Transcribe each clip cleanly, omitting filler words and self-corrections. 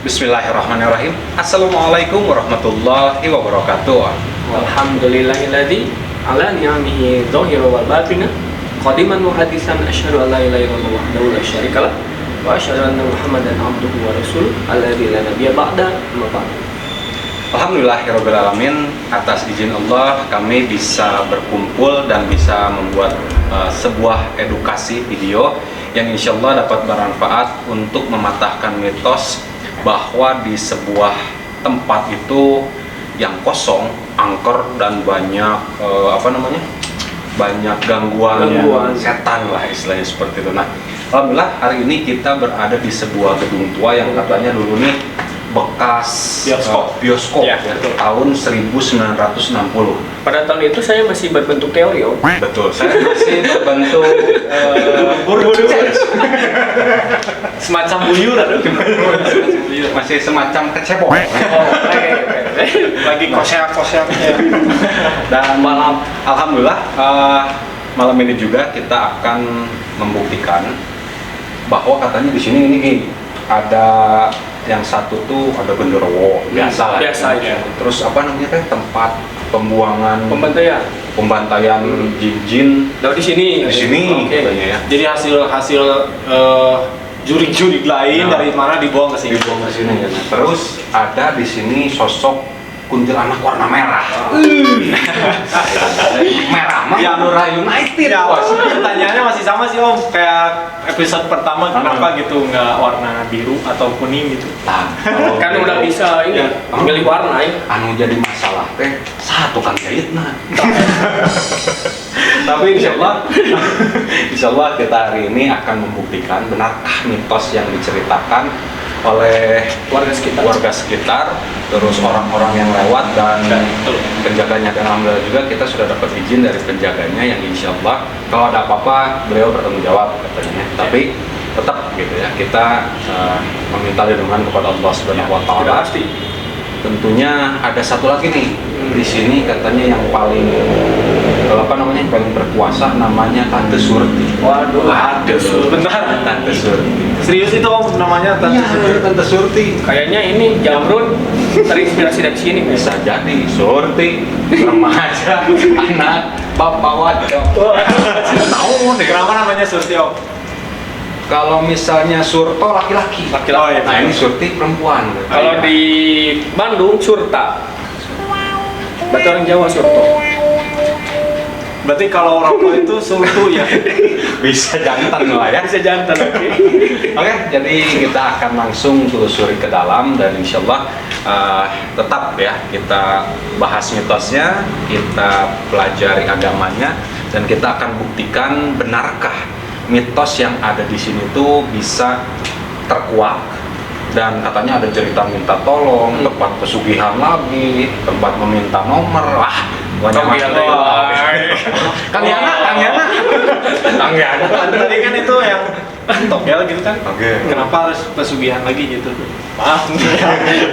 Bismillahirrahmanirrahim. Assalamualaikum warahmatullahi wabarakatuh. Alhamdulillahilladzi ala ni'amihi dhahira wal batina qadiman wa hadisan asyhadu an la ilaha illallah wahdahu la syarikalah wa asyhadu anna Muhammadan abduhu wa rasuluh alladzi la nabiyya ba'da amma ba'd. Alhamdulillahirabbil alamin, atas izin Allah kami bisa berkumpul dan bisa membuat sebuah edukasi video yang insya Allah dapat bermanfaat untuk mematahkan mitos bahwa di sebuah tempat itu yang kosong, angker dan banyak banyak gangguan setan lah istilahnya seperti itu. Nah, alhamdulillah hari ini kita berada di sebuah gedung tua yang katanya dulu nih bekas bioskop Ya, ya, tahun 1960. Pada tahun itu saya masih berbentuk teori, Om. Betul, saya masih berbentuk Semacam buyur aduh. masih semacam kecepok. Lagi koseak-koseak. Dan alhamdulillah malam ini juga kita akan membuktikan bahwa katanya di sini ini ada yang satu tuh ada genderuwo biasa ya. Terus apa namanya teh, tempat pembuangan Pembantaian jin di sini. Oke. Okay. Ya. Jadi hasil jurik-jurik lain dari mana dibuang ke sini. Ya. Terus ada di sini sosok kuntilanak warna merah. Merah mah Madura United. Ya, pertanyaannya masih sama sih Om, kayak episode pertama kenapa gitu nggak warna biru atau kuning gitu. Nah, Kan udah bisa ini milih warna ya. anu jadi masalah teh satu kan jahitna. Tapi insya Allah kita hari ini akan membuktikan benarkah mitos yang diceritakan oleh warga sekitar, terus orang-orang yang lewat dan penjaganya. Dan alhamdulillah juga kita sudah dapat izin dari penjaganya yang insya Allah kalau ada apa-apa beliau bertanggung jawab katanya. Tapi tetap gitu ya, kita meminta lindungan kepada Allah Subhanahu wa taala. Tentunya ada satu lagi nih di sini katanya yang paling paling berkuasa, namanya Tante Surti. Waduh, Bentar. Tante Surti. Serius itu Om namanya Tante Surti? Tante Surti. kayaknya ini Jamrud terinspirasi dari sini. Bisa jadi Surti remaja anak bapak wadah. Tahu nih kenapa namanya Surti Om? Kalau misalnya Surto laki-laki. Oh, iya. Nah ini Surti perempuan. Kalau di Bandung Surta. Berarti orang Jawa Surto. Berarti kalau rokok itu surtu ya? Bisa jantan lah ya. Bisa jantan. Oke, jadi kita akan langsung telusuri ke dalam dan insya Allah tetap ya kita bahas mitosnya, kita pelajari agamanya, dan kita akan buktikan benarkah mitos yang ada di sini tuh bisa terkuak. Dan katanya ada cerita minta tolong, tempat pesugihan lagi, tempat meminta nomor, banyak Kang Yana. Tadi kan itu yang togel gitu kan? Oke. Kenapa harus pesugihan lagi gitu? Maaf,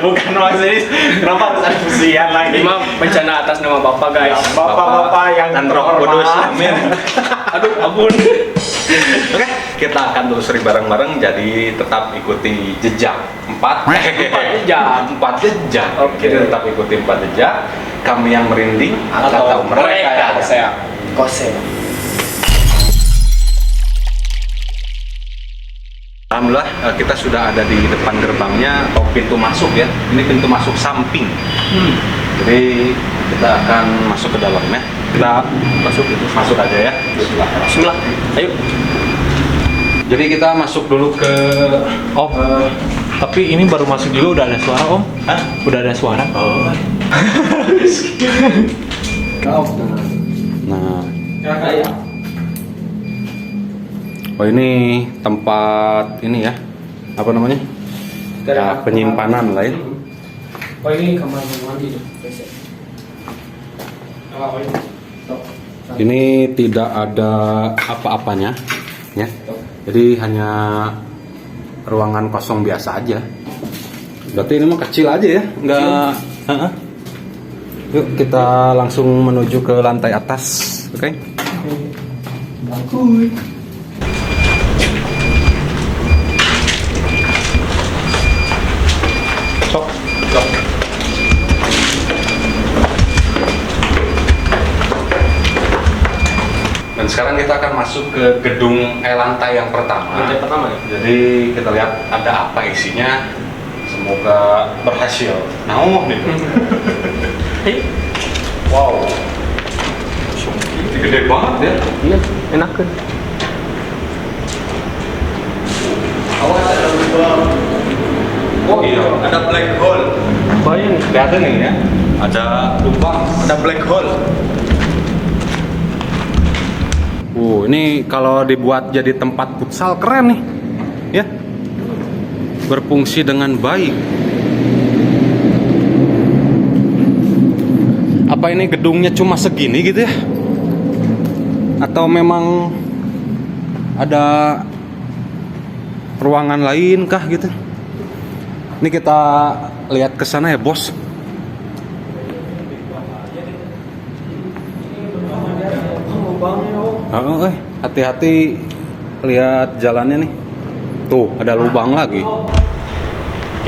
bukan maksudnya kenapa harus ada pesugihan lagi? Ini mah bencana atas nama Bapak, guys. Bapak-bapak yang dan Roh Kudus, amin. Aduh, ampun. Oke, kita akan telusuri bareng-bareng, jadi tetap ikuti jejak 4 jejak. Oke. Jadi tetap ikuti 4 jejak. Kami yang merinding atau mereka yang Kosea. Alhamdulillah kita sudah ada di depan gerbangnya atau pintu masuk ya. Ini pintu masuk samping. Jadi kita akan masuk ke dalamnya. Kita masuk aja ya. Bismillah. Ayo. Jadi kita masuk dulu ke Om, tapi ini baru masuk juga udah ada suara Om? Hah? Udah ada suara? Oh. Nah, oh ini tempat ini ya, apa namanya? Ya, penyimpanan lain. Oh, ini kamar mandi tuh. Ini tidak ada apa-apanya, ya. Jadi hanya ruangan kosong biasa aja. Berarti ini mah kecil aja ya, nggak. Yuk kita langsung menuju ke lantai atas, oke? sekarang kita akan masuk ke gedung lantai yang pertama. Lantai pertama ya. Jadi kita lihat ada apa isinya. Semoga berhasil. Nah, nih. Hei, Wow. Ini gede banget ya. iya, enak kan? Oh iya, ada black hole. Bayang nih. Kelihatan nih ya. Ada lubang, ada black hole. Ini kalau dibuat jadi tempat futsal keren nih. Ya. Berfungsi dengan baik. Apa ini gedungnya cuma segini gitu ya? Atau memang ada ruangan lain kah gitu? Ini kita lihat ke sana ya, Bos. Hati-hati lihat jalannya nih. Tuh, ada lubang lagi.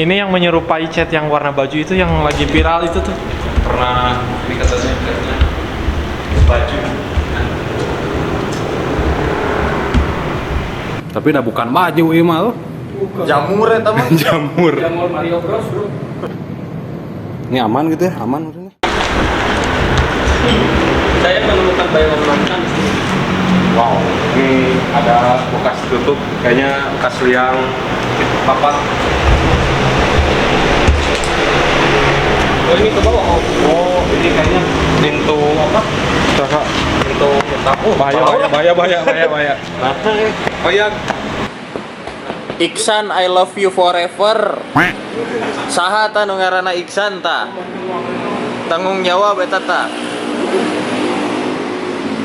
Ini yang menyerupai cat yang warna baju itu yang lagi viral itu tuh. Pernah ini katanya baju. Tapi udah bukan baju ini mah. Jamur ya teman. Jamur. Jamur Mario Bros, bro. Ini aman gitu ya, aman udah nih. Saya menemukan bayangan mantan di sini. Wow, ini ada bekas tutup, kayaknya bekas liang papat. Oh, ini ke bawah. Oh, ini kayaknya pintu apa? Kakak, Pintu hitam. Oh, bahaya. Nah, bayang. Iksan I love you forever. Saha ta nu ngaranna Iksan ta? Tanggung jawab eta ta.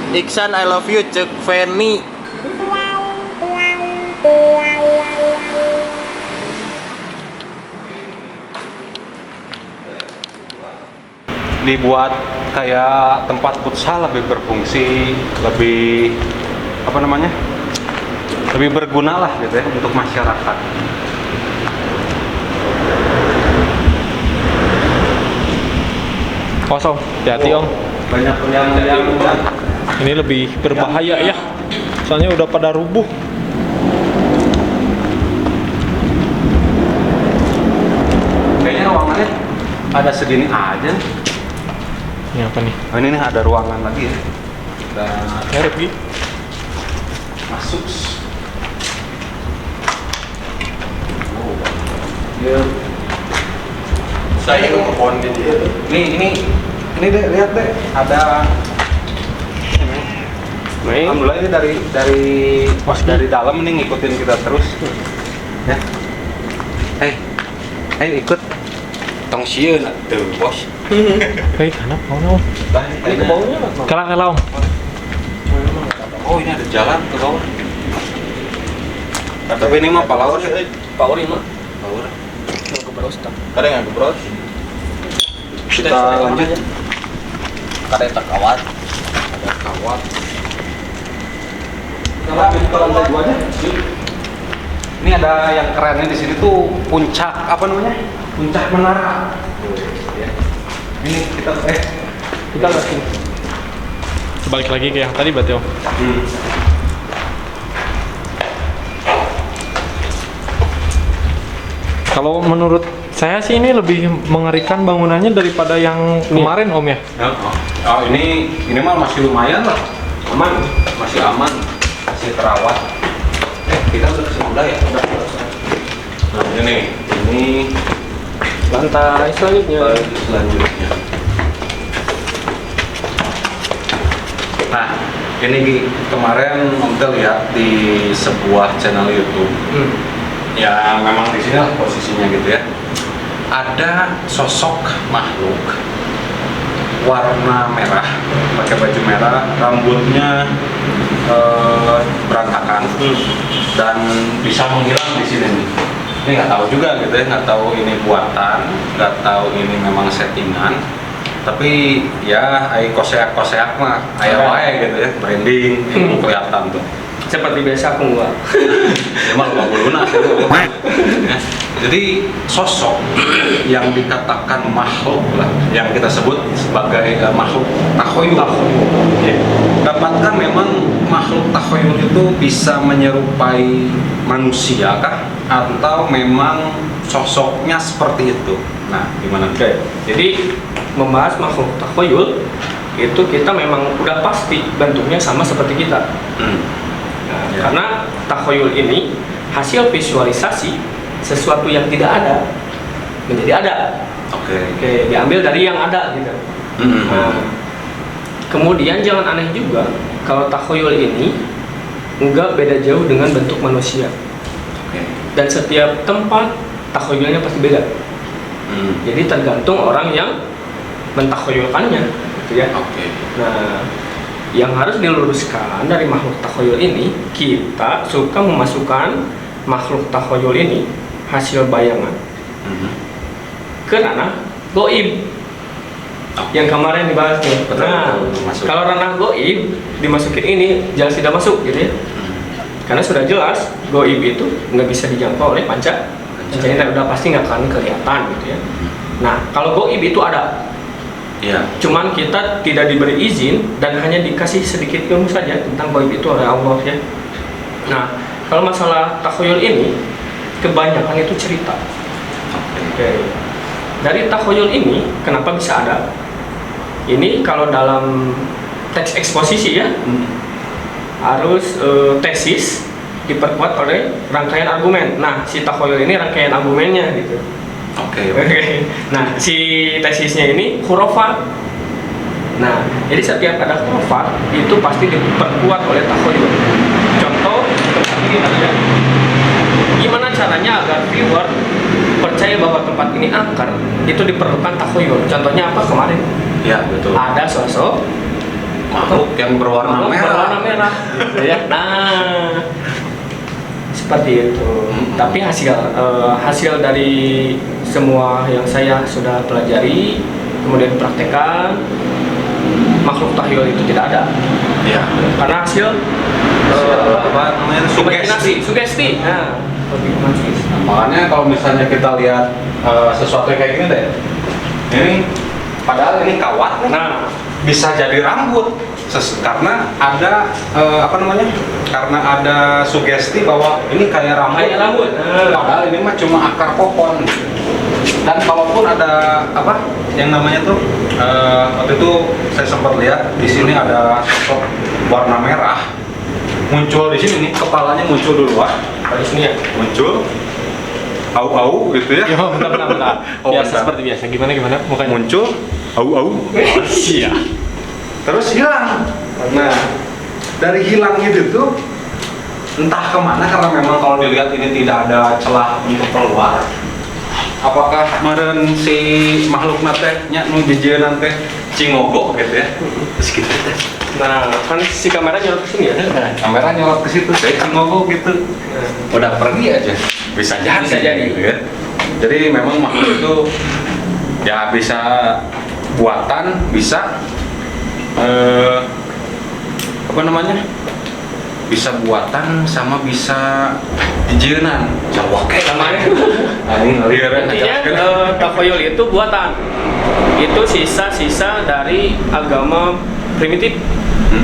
Iksan I love you ceuk Feni. Dibuat kayak tempat futsal, lebih berfungsi, lebih apa namanya? Lebih berguna lah gitu ya untuk masyarakat. kosong. Hati-hati om. Banyak yang Ini lebih berbahaya ya. Soalnya udah pada rubuh. kayaknya ruangannya ada segini aja. Ini apa nih? Oh, ini nih ada ruangan lagi ya. Kita Merek Gi. masuk. Ya. Saya ke pohon gitu ya. Ini deh, lihat deh, ada. Alhamdulillah ini dari dalam nih ngikutin kita terus. Ya. Ayo ikut. Tong sieun atuh, Bos. Hei, kenapa mau om? Ini ke bawahnya lah. Kalah om. Oh, ini ada jalan ke bawah. Tapi ini mah palaur ya. Power ini mah. Palaur. Mau ke bawah stop. Ada nggak ke bros? Kita lanjut. Kada eta kawat. Ada kawat. Kita lanjut ke lantai 2 aja. Ini ada yang kerennya di sini tuh puncak apa namanya? Puncak menara. Ya. Ini kita Kita lihat sini. Balik lagi ke yang tadi berarti om. Kalau menurut saya sih ini lebih mengerikan bangunannya daripada yang kemarin om ya. Oh, ini mah masih lumayan lah. Aman, masih aman, masih terawat. Kita udah kesini udah ya? Udah. Nah, ini Lantai selanjutnya. selanjutnya. Nah, ini Gi, kemarin Om Tel lihat di sebuah channel YouTube. Ya memang di sini lah posisinya gitu ya. Ada sosok makhluk warna merah, pakai baju merah, rambutnya berantakan dan bisa menghilang di sini nih. Ini nggak tahu juga gitu ya, nggak tahu ini buatan, nggak tahu ini memang settingan. Tapi ya, koseak mah, wae gitu ya, branding, kelihatan tuh. Seperti biasa aku gua. Emang 50 lunas itu. Jadi sosok yang dikatakan makhluk lah, yang kita sebut sebagai makhluk takhoyul. Ya. Dapatkah memang makhluk takhoyul itu bisa menyerupai manusia kah? Atau memang sosoknya seperti itu? Nah, gimana? Oke. Jadi membahas makhluk takhoyul itu kita memang udah pasti bentuknya sama seperti kita. Nah, Ya. Karena takhoyul ini hasil visualisasi sesuatu yang tidak ada menjadi ada. Oke, diambil dari yang ada gitu. Nah, kemudian jangan aneh juga kalau takhoyul ini enggak beda jauh dengan bentuk manusia. Dan setiap tempat takhoyulnya pasti beda. Jadi tergantung orang yang mentakhoyulkannya, gitu ya. Nah, yang harus diluruskan dari makhluk takhoyul ini, kita suka memasukkan makhluk takhoyul ini hasil bayangan ke ranah goib yang kemarin dibahas nih. Nah, kalau ranah goib dimasukin ini jelas tidak masuk gitu ya. Karena sudah jelas goib itu nggak bisa dijangkau oleh panca indera, udah pasti nggak akan kelihatan gitu ya. Nah, kalau goib itu ada, cuman kita tidak diberi izin dan hanya dikasih sedikit ilmu saja tentang goib itu oleh Allah ya. Nah, kalau masalah takhoyul ini kebanyakan itu cerita. Dari takhoyul ini kenapa bisa ada? Ini kalau dalam teks eksposisi ya, harus tesis diperkuat oleh rangkaian argumen. Nah, si takhoyul ini rangkaian argumennya gitu. Nah, si tesisnya ini khurafat. Nah, jadi setiap ada khurafat itu pasti diperkuat oleh takhoyul. Contoh ini ada. Gimana caranya agar viewer percaya bahwa tempat ini angker? Itu diperlukan takhoyul. Contohnya apa kemarin? Ya, betul. Ada sosok makhluk yang berwarna merah. Gitu ya. Nah, seperti itu. Tapi hasil dari semua yang saya sudah pelajari kemudian praktekkan, makhluk takhoyul itu tidak ada. Ya. Karena hasil sugesti. Nah, makanya kalau misalnya kita lihat sesuatu kayak gini deh, ini padahal ini kawat nih, bisa jadi rambut karena ada karena ada sugesti bahwa ini kayak rambut. Padahal ini mah cuma akar pohon. Dan kalaupun ada yang namanya tuh waktu itu saya sempat lihat di sini ada sosok warna merah muncul di sini nih, kepalanya muncul duluan. Di sini ya muncul au gitu ya. Bentar. Biasa seperti biasa. Gimana mukanya? Muncul au. Iya. Terus hilang. Nah, dari hilang itu tuh entah kemana, karena memang kalau dilihat ini tidak ada celah untuk keluar. Apakah kemarin si makhluk nate nya nu jejeunan teh cingogo gitu ya. Terus gitu teh. Nah, kan si kamera nyolot ke sini ya. Kamera nyolot ke situ teh cingogo gitu. Udah pergi aja. Bisa jadi gitu ya. Jadi memang makhluk itu ya bisa buatan, bisa bisa buatan sama bisa jejeunan. Jawa kayak Kemarin intinya takhoyul itu buatan. Itu sisa-sisa dari agama primitif,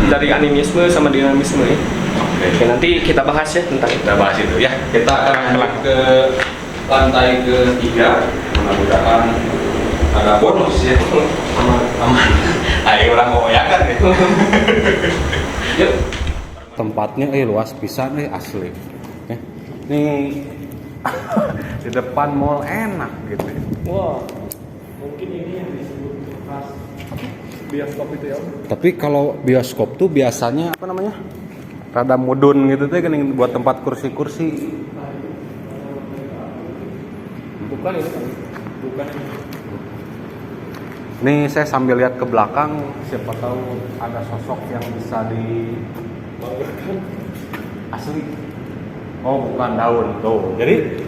dari animisme sama dinamisme ya. Oke, nanti kita bahas ya tentang itu. Kita bahas itu ya. Kita akan lanjut ke lantai ketiga. Mudah-mudahan ada bonus ya. Aman. Ayo orang mau ya kan ya. Yuk. Tempatnya luas pisan asli. Nih di depan mall enak gitu. Wah, mungkin ini yang disebut bekas bioskop itu ya. Tapi kalau bioskop tuh biasanya rada mudun gitu teh kan buat tempat kursi-kursi. Bukan ini kan? Bukan ini. Nih saya sambil lihat ke belakang, siapa tahu ada sosok yang bisa asli. Oh, bukan daun tuh. Jadi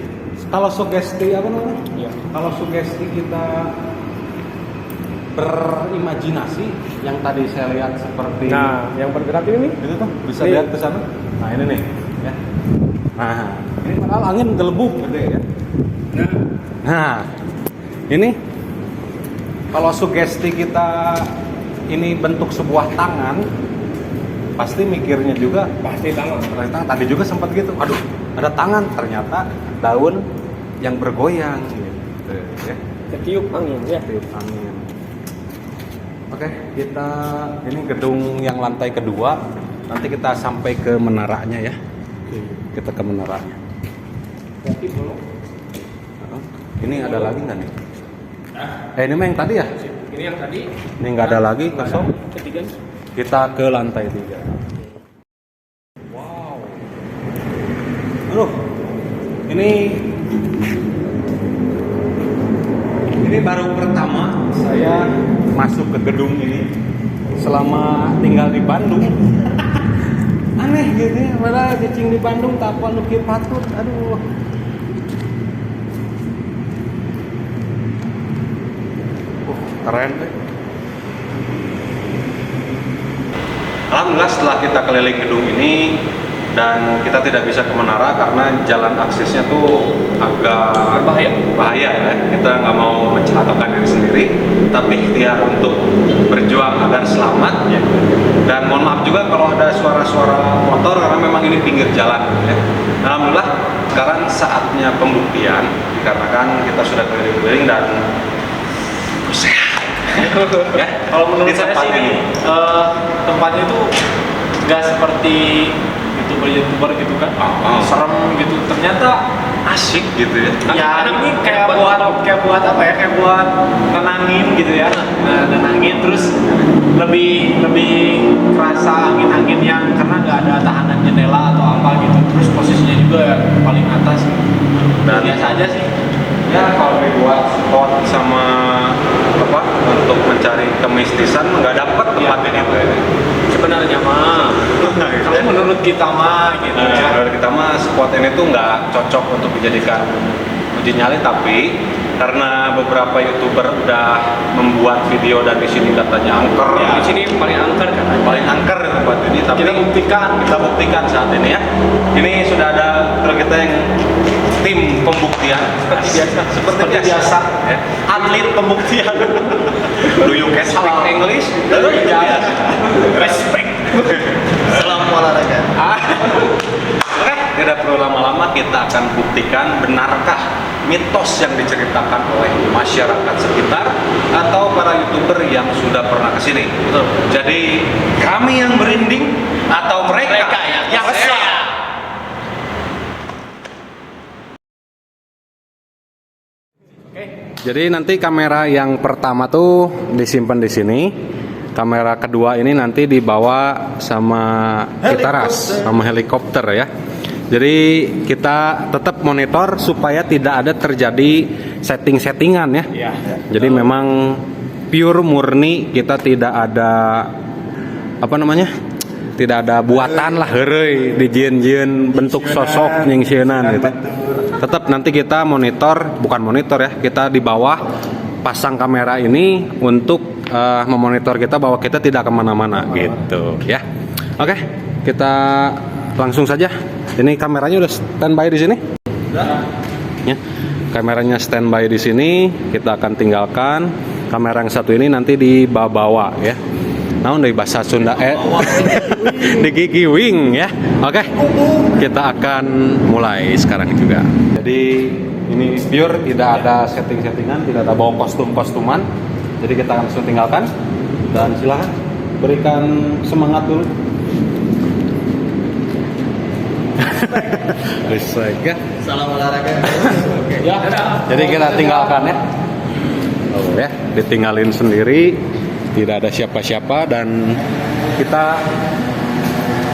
kalau sugesti Ya. Kalau sugesti kita berimajinasi, yang tadi saya lihat seperti yang bergerak ini itu tuh bisa lihat ke sana. Nah, ini nih ya. Nah, ini padahal angin gelebuk gede ya. Nah, ini kalau sugesti kita ini bentuk sebuah tangan, pasti mikirnya juga Pasti tangan. ternyata tadi juga sempat gitu. Aduh, ada tangan, ternyata daun yang bergoyang gitu ya. Ketiup angin ya. Tiup angin. Oke, kita ini gedung yang lantai kedua. Nanti kita sampai ke menaranya ya. Kita ke menaranya. Ini ada lagi nggak nih? Ini mah yang tadi ya? Ini yang tadi. Ini nggak ada lagi, kosong. Ketiga. Kita ke lantai 3. Wow. Aduh. Ini baru pertama saya masuk ke gedung ini selama tinggal di Bandung. Aneh gitu ya, padahal cicing di Bandung tak apa nuki patut. Aduh. Keren deh. Alhamdulillah setelah kita keliling gedung ini dan kita tidak bisa ke menara karena jalan aksesnya tuh agak bahaya ya. Kita nggak mau mencelakakan diri sendiri, tapi ikhtiar untuk berjuang agar selamat ya. Dan mohon maaf juga kalau ada suara-suara motor karena memang ini pinggir jalan ya. Alhamdulillah sekarang saatnya pembuktian dikarenakan kita sudah keliling-keliling dan sehat. Ya, Kalau menurut di saya tempat sih ini. tempatnya itu nggak seperti youtuber gitu kan, serem gitu. Ternyata Asik gitu ya. ya ini kayak buat apa ya? Kayak buat nenangin gitu ya. Nah, nenangin terus lebih kerasa angin yang karena nggak ada tahanan jendela atau apa gitu. Terus posisinya juga ya paling atas. Dan Biasa aja sih. ya kalau dibuat spot sama apa untuk mencari kemistisan nggak dapat tempat ini tuh ya. Sebenarnya mah. Kalau menurut kita mah gitu ya. Menurut kita mah spot ini tuh nggak cocok untuk dijadikan uji nyali, tapi karena beberapa youtuber udah membuat video dan di sini katanya angker, Di sini paling angker kan. paling angker di tempat ini, tapi kita buktikan saat ini ya. Ini sudah ada kalau kita yang tim pembuktian seperti biasa ya. Atlet pembuktian. Do you can speak English? Biasa. Respect. Salam olahraga. Oke, tidak perlu lama-lama, kita akan buktikan benarkah mitos yang diceritakan oleh masyarakat sekitar atau para youtuber yang sudah pernah kesini. Betul. Jadi kami yang merinding atau mereka yang sehat. Jadi nanti kamera yang pertama tuh disimpan di sini. Kamera kedua ini nanti dibawa sama Itaras, sama helikopter ya. Jadi kita tetap monitor supaya tidak ada terjadi setting-settingan ya. Jadi memang pure murni, kita tidak ada apa namanya? Tidak ada buatan lah heureuy di jieun-jieun bentuk sosok nyingsieunan gitu. Tetap nanti kita bukan monitor ya, kita di bawah pasang kamera ini untuk memonitor kita bahwa kita tidak kemana-mana gitu ya. Oke, kita langsung saja. Ini kameranya udah standby di sini. Ya, kameranya standby di sini. Kita akan tinggalkan. Kamera yang satu ini nanti dibawa ya. Namun dari bahasa Sunda di gigi wing ya. Oke, kita akan mulai sekarang juga. Jadi ini pure, tidak ada setting-settingan, tidak ada bawa kostum-kostuman. Jadi kita langsung tinggalkan dan silahkan berikan semangat dulu. Respect ya. Salam olahraga. Ya. Jadi kita tinggalkan ya. Oh ya, ditinggalin sendiri, tidak ada siapa-siapa dan kita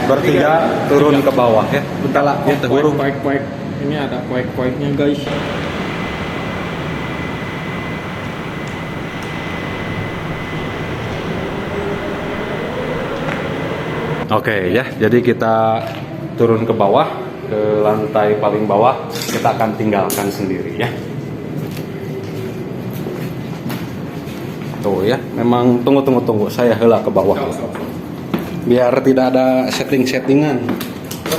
bertiga turun ke bawah ya. Bentar lah, ya terburu. Kuek-kuek. Ini ada kuek-kueknya guys. Oke ya, jadi kita turun ke bawah, ke lantai paling bawah, kita akan tinggalkan sendiri ya. Tuh ya, memang tunggu, saya heula ke bawah. Biar tidak ada setting-settingan.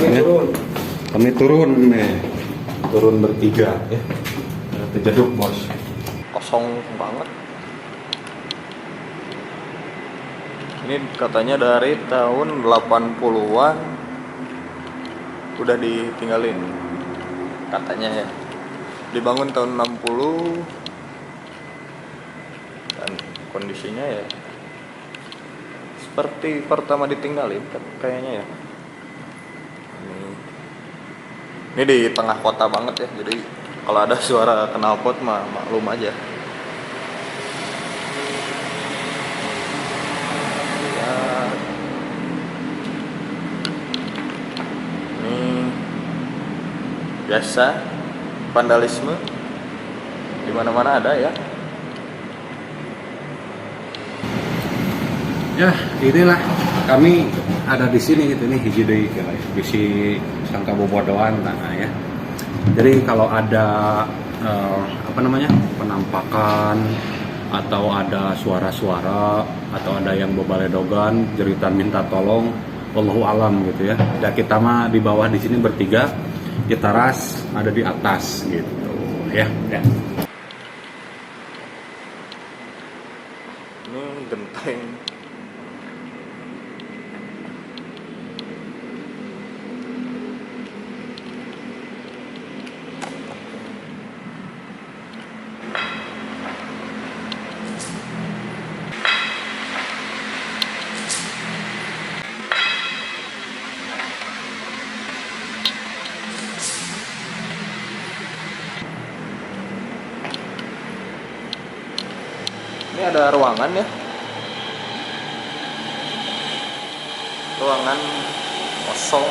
Ya. Kami turun nih, turun bertiga ya. Tejeduk bos. Kosong banget. Ini katanya dari tahun 80-an udah ditinggalin. Katanya ya. Dibangun tahun 60 dan kondisinya ya seperti pertama ditinggalin kayaknya ya. Ini di tengah kota banget ya. Jadi kalau ada suara knalpot mah maklum aja. Ini biasa vandalisme di mana-mana ada ya. Ya, inilah kami ada di sini gitu nih hiji deui bisi sangka bobodohan nah ya. Jadi kalau ada penampakan atau ada suara-suara atau ada yang bebaledogan, jeritan minta tolong, wallahu alam gitu ya. Dan kita mah di bawah di sini bertiga, di teras ada di atas gitu ya. Ini genteng. Ini ada ruangan ya. Ruangan kosong.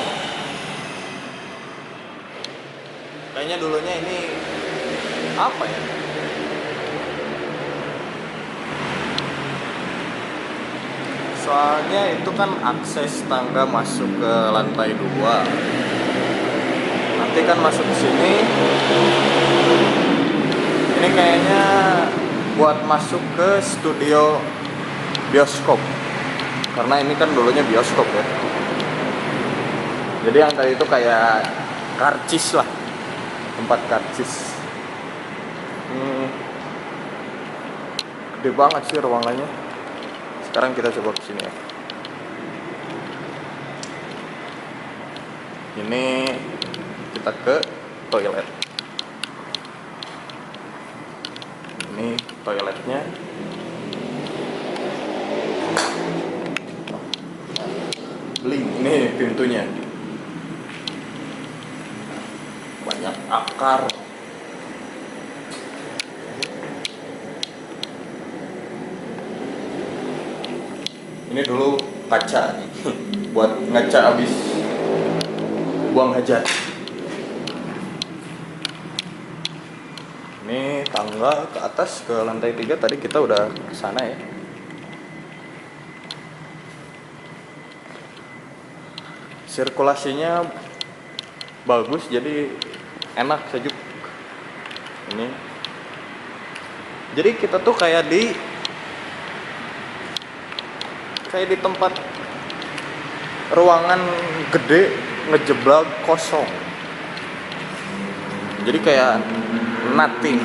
Kayaknya dulunya ini apa ya? Soalnya itu kan akses tangga masuk ke lantai 2. Nanti kan masuk ke sini. Ini kayaknya buat masuk ke studio bioskop. Karena ini kan dulunya bioskop ya. Jadi yang tadi itu kayak karcis lah. Tempat karcis. Gede banget sih ruangannya. Sekarang kita coba ke sini ya. Ini kita ke toilet. Ini toiletnya. Bling, ini pintunya. Banyak akar. Ini dulu kaca nih, buat ngaca abis buang hajat. Ini tangga ke atas ke lantai 3, tadi kita udah ke sana ya. Sirkulasinya bagus, jadi enak, sejuk. Ini. Jadi kita tuh kayak di tempat ruangan gede ngejeblak kosong. Jadi kayak nothing.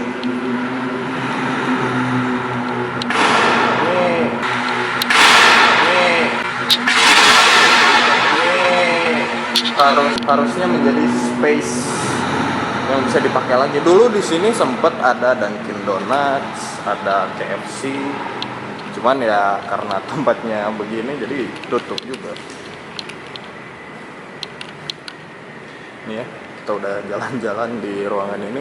Ini harusnya menjadi space yang bisa dipakai lagi. Dulu di sini sempat ada Dunkin Donuts, ada KFC. Cuman ya karena tempatnya begini jadi tutup juga. Nih ya, kita udah jalan-jalan di ruangan ini.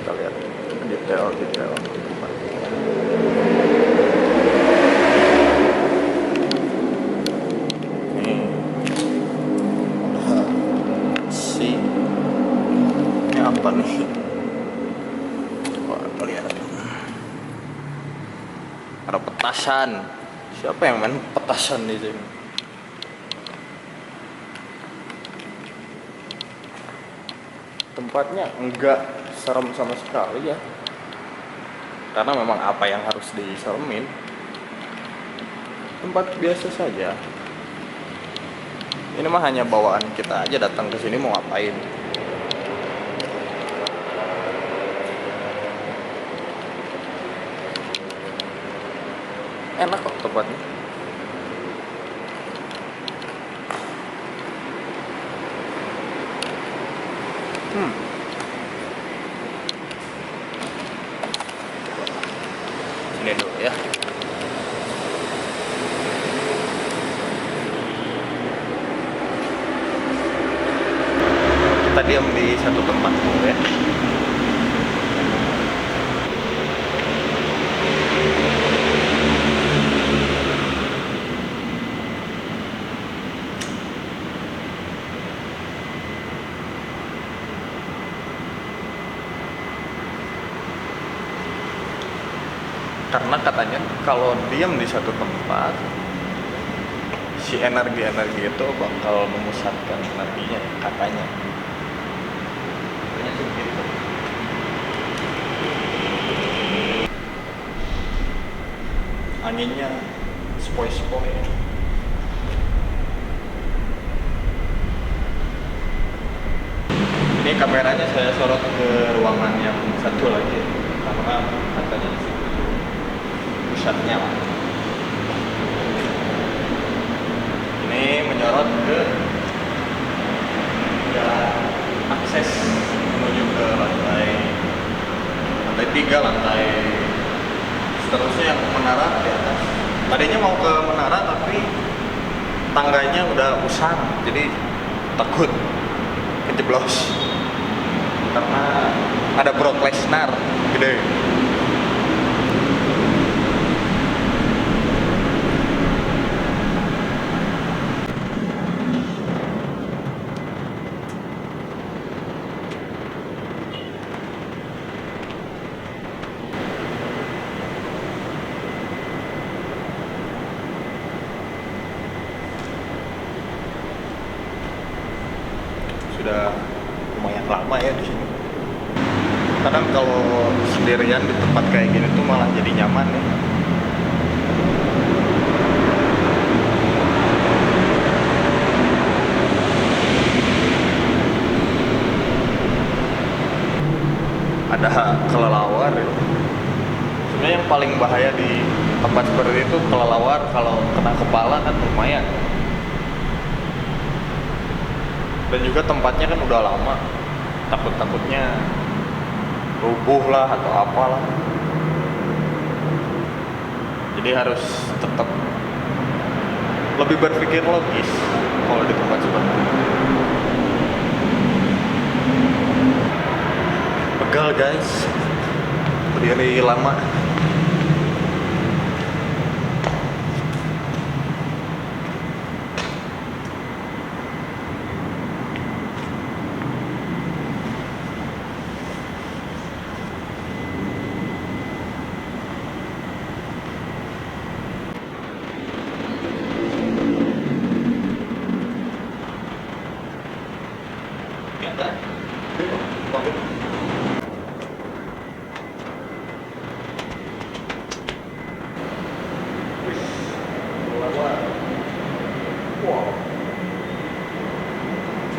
Kita lihat detail-detail. Nih. Ini apa nih? Coba lihat. Ada petasan. Siapa yang main petasan di sini? Tempatnya enggak serem sama sekali ya. Karena memang apa yang harus diseremin. Tempat biasa saja. Ini mah hanya bawaan kita aja datang ke sini mau ngapain. enak kok tempatnya. Ini dulu ya. Kita diam di satu tempat dulu ya. Karena katanya kalau diam di satu tempat, si energi-energi itu bakal memusatkan energinya, katanya. Katanya sih begitu. Anginnya sepoi-sepoi. Ini kameranya saya sorot ke ruangan yang satu lagi, karena katanya di situ pusatnya lah. Ini menyorot ke ya, akses menuju ke lantai 3, lantai seterusnya yang menara di atas. Tadinya mau ke menara tapi tangganya udah usang, jadi takut kejeblos karena ada Brock Lesnar gede. Sudah lumayan lama ya di sini. Kadang kalau sendirian di tempat kayak gini tuh malah jadi nyaman ya. Ada kelelawar ya. Sebenarnya yang paling bahaya di tempat seperti itu kelelawar, kalau kena kepala kan lumayan. Dan juga tempatnya kan udah lama, takut-takutnya rubuh lah atau apalah. Jadi harus tetap lebih berpikir logis kalau di tempat seperti ini. Pegal guys, berdiri lama.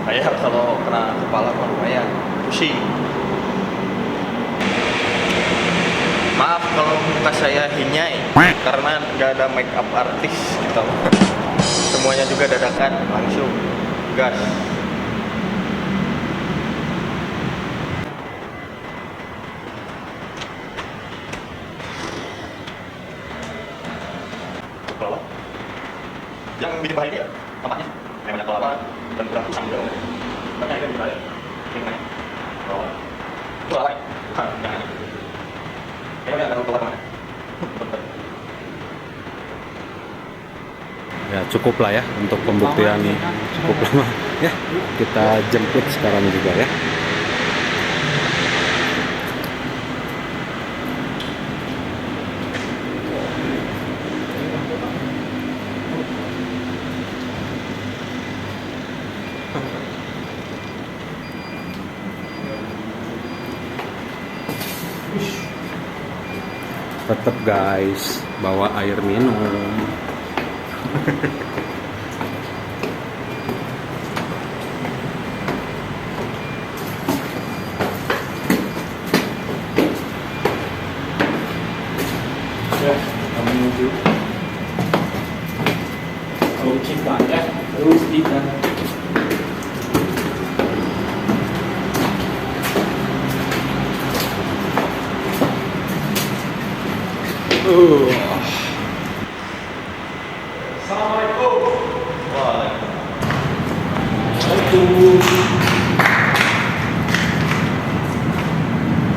Bahaya kalau kena kepala mah lumayan pusing. Maaf kalau muka saya hinyai karena nggak ada make up artis gitu. Semuanya juga dadakan, langsung gas. Kelelawar yang bikin bahaya dia tempatnya yang banyak kelelawar dan kurang usang juga. Banyak yang berbahaya. Ini namanya kelelawar. Kelelawar. Jangan. Kayaknya nggak tahu kelelawar mana. Ya cukup lah ya untuk pembuktian, cukup lama ya. Kita jemput sekarang juga ya. Tetap guys, bawa air minum. Ya, kami menuju kita ya. Terus kita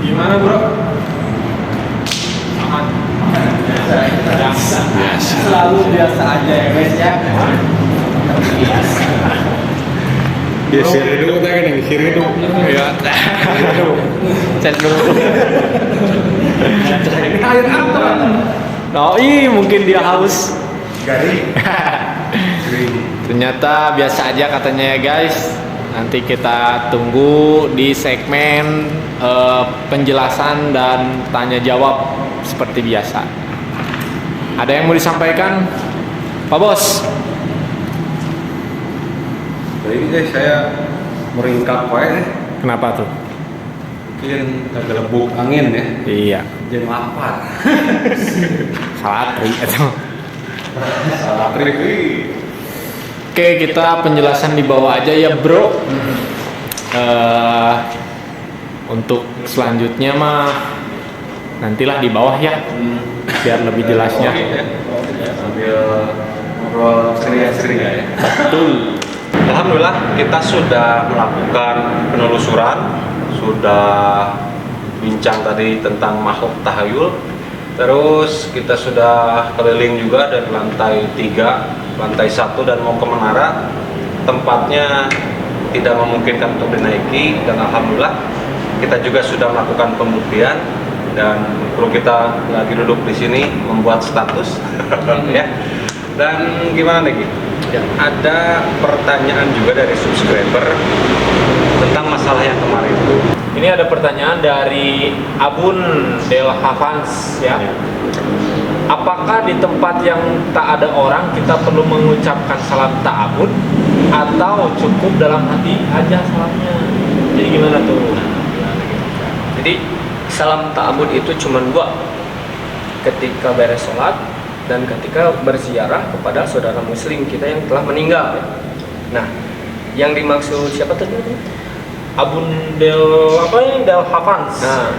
Gimana bro? Selalu biasa aja ya guys ya. Biasa hidup kita kan yang kiri hidup. Ya. Cek dulu. Air apa? Oh mungkin dia haus. Garing. Ternyata biasa aja katanya ya guys. Nanti kita tunggu di segmen penjelasan dan tanya jawab seperti biasa. Ada yang mau disampaikan, Pak Bos? Jadi guys saya meringkap wae. Kenapa tuh? Mungkin tergelebuk angin ya. Iya. Jam 8. Salah tri itu. Salah trik. Oke, kita penjelasan di bawah aja ya bro. Untuk selanjutnya mah nantilah di bawah ya, biar lebih jelasnya. Oke, ya. Sambil ngobrol ceria-ceria ya. Betul. Alhamdulillah kita sudah melakukan penelusuran, sudah bincang tadi tentang makhluk tahayul. Terus kita sudah keliling juga dari lantai 3, lantai 1 dan mau ke menara. Tempatnya tidak memungkinkan untuk dinaiki dan alhamdulillah kita juga sudah melakukan pembuktian dan kru kita lagi duduk di sini membuat status ya. Dan gimana nih? Ya, ada pertanyaan juga dari subscriber tentang masalah yang kemarin itu. Ini ada pertanyaan dari Abun Del Havans ya. Apakah di tempat yang tak ada orang kita perlu mengucapkan salam ta'abud atau cukup dalam hati aja salamnya? Jadi gimana tuh? Jadi salam ta'abud itu cuma dua, ketika beres sholat dan ketika berziarah kepada saudara muslim kita yang telah meninggal. Nah, yang dimaksud siapa tadi? Abun Del apa ini? Del Havans. Nah,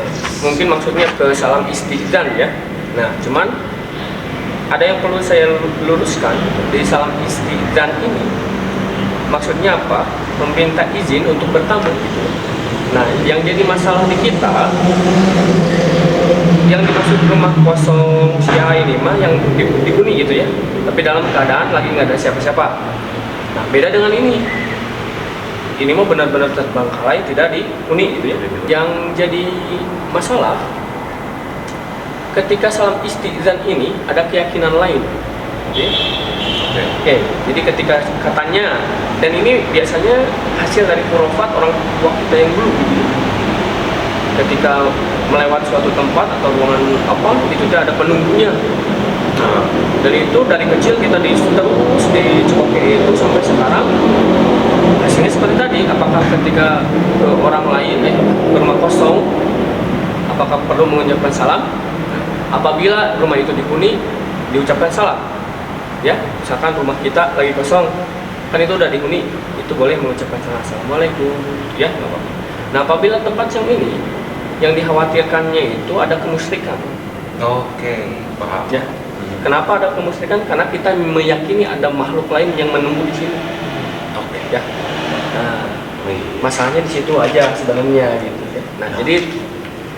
mungkin maksudnya ke salam istidzan ya. Nah, cuman ada yang perlu saya luruskan di salam istidzan ini. Maksudnya apa? Meminta izin untuk bertamu gitu. Nah, yang jadi masalah di kita, yang dimaksud rumah kosong Syiah ini mah yang dihuni gitu ya, tapi dalam keadaan lagi nggak ada siapa-siapa. Nah, beda dengan ini mah benar-benar terbengkalai, tidak dihuni gitu ya. Yang jadi masalah ketika salam istidzan ini ada keyakinan lain. Oke, jadi ketika katanya, dan ini biasanya hasil dari khurafat orang tua kita yang dulu gitu. Ketika melewati suatu tempat atau ruangan apa, itu ada penunggunya. Nah, dan itu dari kecil kita terus dicokoki itu sampai sekarang. Hasilnya seperti tadi, apakah ketika orang lain rumah kosong, apakah perlu mengucapkan salam? Apabila rumah itu dihuni, diucapkan salam. Ya, misalkan rumah kita lagi kosong, kan itu udah dihuni, itu boleh mengucapkan salam, assalamualaikum, ya nggak apa-apa. Nah, apabila tempat yang ini, yang dikhawatirkannya itu ada kemusyrikan. Oke, paham. Ya, kenapa ada kemusyrikan? Karena kita meyakini ada makhluk lain yang menunggu di sini. Oke. Ya, nah, masalahnya di situ aja sebenarnya gitu. Ya. Nah, jadi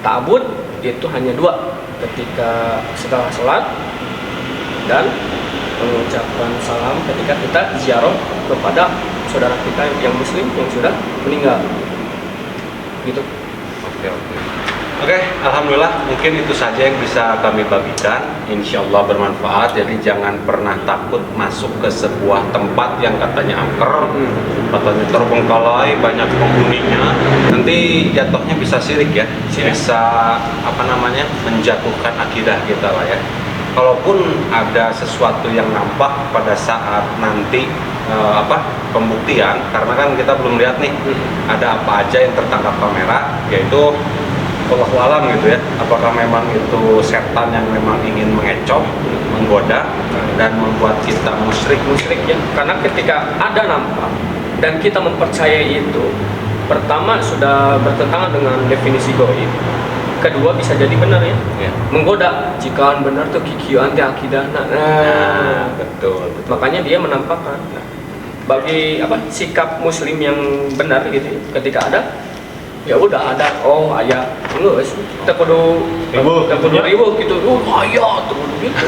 ta'abud itu hanya dua, ketika setelah sholat dan mengucapkan salam ketika kita ziarah kepada saudara kita yang muslim yang sudah meninggal gitu. Oke, alhamdulillah mungkin itu saja yang bisa kami bagikan. Insya Allah bermanfaat. Jadi jangan pernah takut masuk ke sebuah tempat yang katanya angker, katanya terbengkalai, banyak penghuninya. Nanti jatuhnya bisa syirik ya, bisa menjatuhkan akidah kita lah ya. Kalaupun ada sesuatu yang nampak pada saat nanti pembuktian, karena kan kita belum lihat nih ada apa aja yang tertangkap kamera, yaitu wallahu alam gitu ya, apakah memang itu setan yang memang ingin mengecoh, menggoda dan membuat kita musyrik ya, karena ketika ada nampak dan kita mempercayai itu, pertama sudah bertentangan dengan definisi goib, kedua bisa jadi benar ya, menggoda jika benar tuh kikiu anti akidah. betul. Makanya dia menampakkan. Nah, bagi sikap muslim yang benar gitu ya, ketika ada ya udah ada, oh ayah terus kita kudu ribut gitu, ayah terus gitu.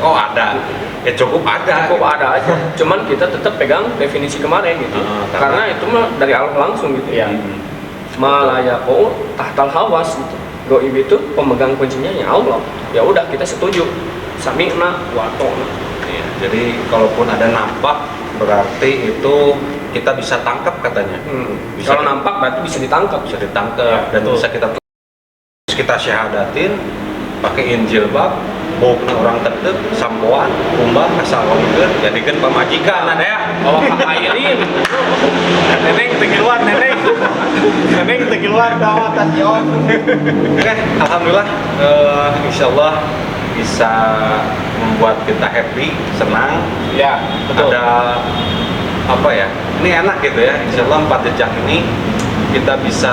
Oh ada, ya cukup ada aja, cuman kita tetap pegang definisi kemarin gitu, karena itu mah dari Allah langsung gitu ya. Malayako tahtal hawas gitu, goib itu pemegang kuncinya ya Allah, ya udah kita setuju, sami'na wa ata'na. Jadi kalaupun ada nampak berarti itu kita bisa tangkap katanya. Kalau nampak berarti bisa ditangkap. Dan bisa kita syahadatin pakai Injil bab bokna orang tetep sampoan kumbang asal wongkeun jadikeun pamajikan ada ya. Bawa kakairin. Neneng tegiluan, neneng tegiluan dawat tas jawab. Oke, alhamdulillah insyaallah bisa membuat kita happy, senang. Ya, betul. Ada apa ya, ini enak gitu ya, insyaallah 4 jejak ini kita bisa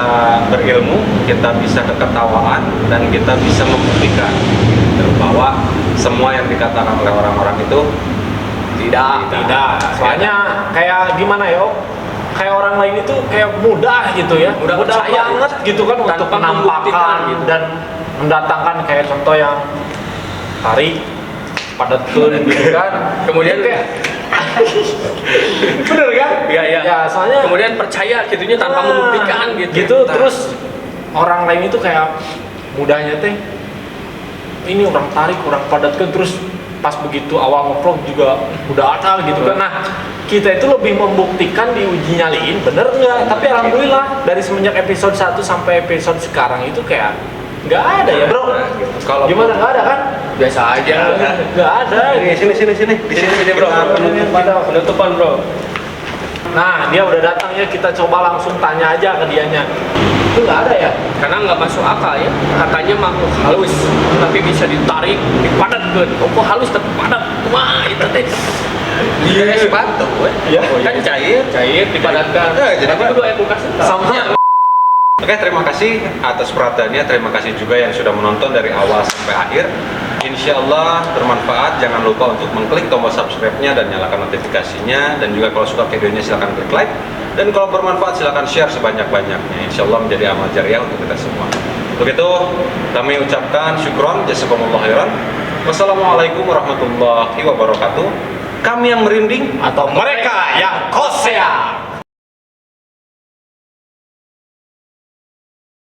berilmu, kita bisa keketawaan, dan kita bisa membuktikan gitu, bahwa semua yang dikatakan oleh orang-orang itu tidak. Soalnya kayak gimana yo? Kayak orang lain itu kayak mudah gitu ya, mudah banget gitu kan untuk menampakkan gitu. Dan mendatangkan kayak contoh yang tarik padat gitu kan, kemudian kayak bener kan? Iya. Ya, soalnya kemudian percaya gitunya tanpa membuktikan gitu. Terus orang lain itu kayak mudahnya teh ini orang tarik, orang padatkan, terus pas begitu awal ngeplog juga udah ada gitu kan. Nah, kita itu lebih membuktikan di uji nyaliin bener nggak, tapi alhamdulillah dari semenjak episode 1 sampai episode sekarang itu kayak nggak ada ya bro. Kalau Gimana, nggak ada kan? Biasa aja. Nggak ada. sini di sini bro, Penutupan bro. Nah, dia udah datang ya, kita coba langsung tanya aja ke dianya. Itu nggak ada ya? Karena nggak masuk akal ya, katanya makhluk halus tapi bisa ditarik, dipadatkan. Kok halus tapi padat? Wah itu teh Iya, sepatu Iya. kan cair dipadatkan. jadi Tapi itu kulkas Sama. Oke, terima kasih atas perhatiannya. Terima kasih juga yang sudah menonton dari awal sampai akhir. Insya Allah bermanfaat. Jangan lupa untuk mengklik tombol subscribe-nya dan nyalakan notifikasinya. Dan juga kalau suka videonya silahkan klik like. Dan kalau bermanfaat silahkan share sebanyak-banyaknya. Insya Allah menjadi amal jariah untuk kita semua. Begitu kami ucapkan syukron, jazakumullah khairan. Wassalamualaikum warahmatullahi wabarakatuh. Kami yang merinding Atau mereka yang kosea.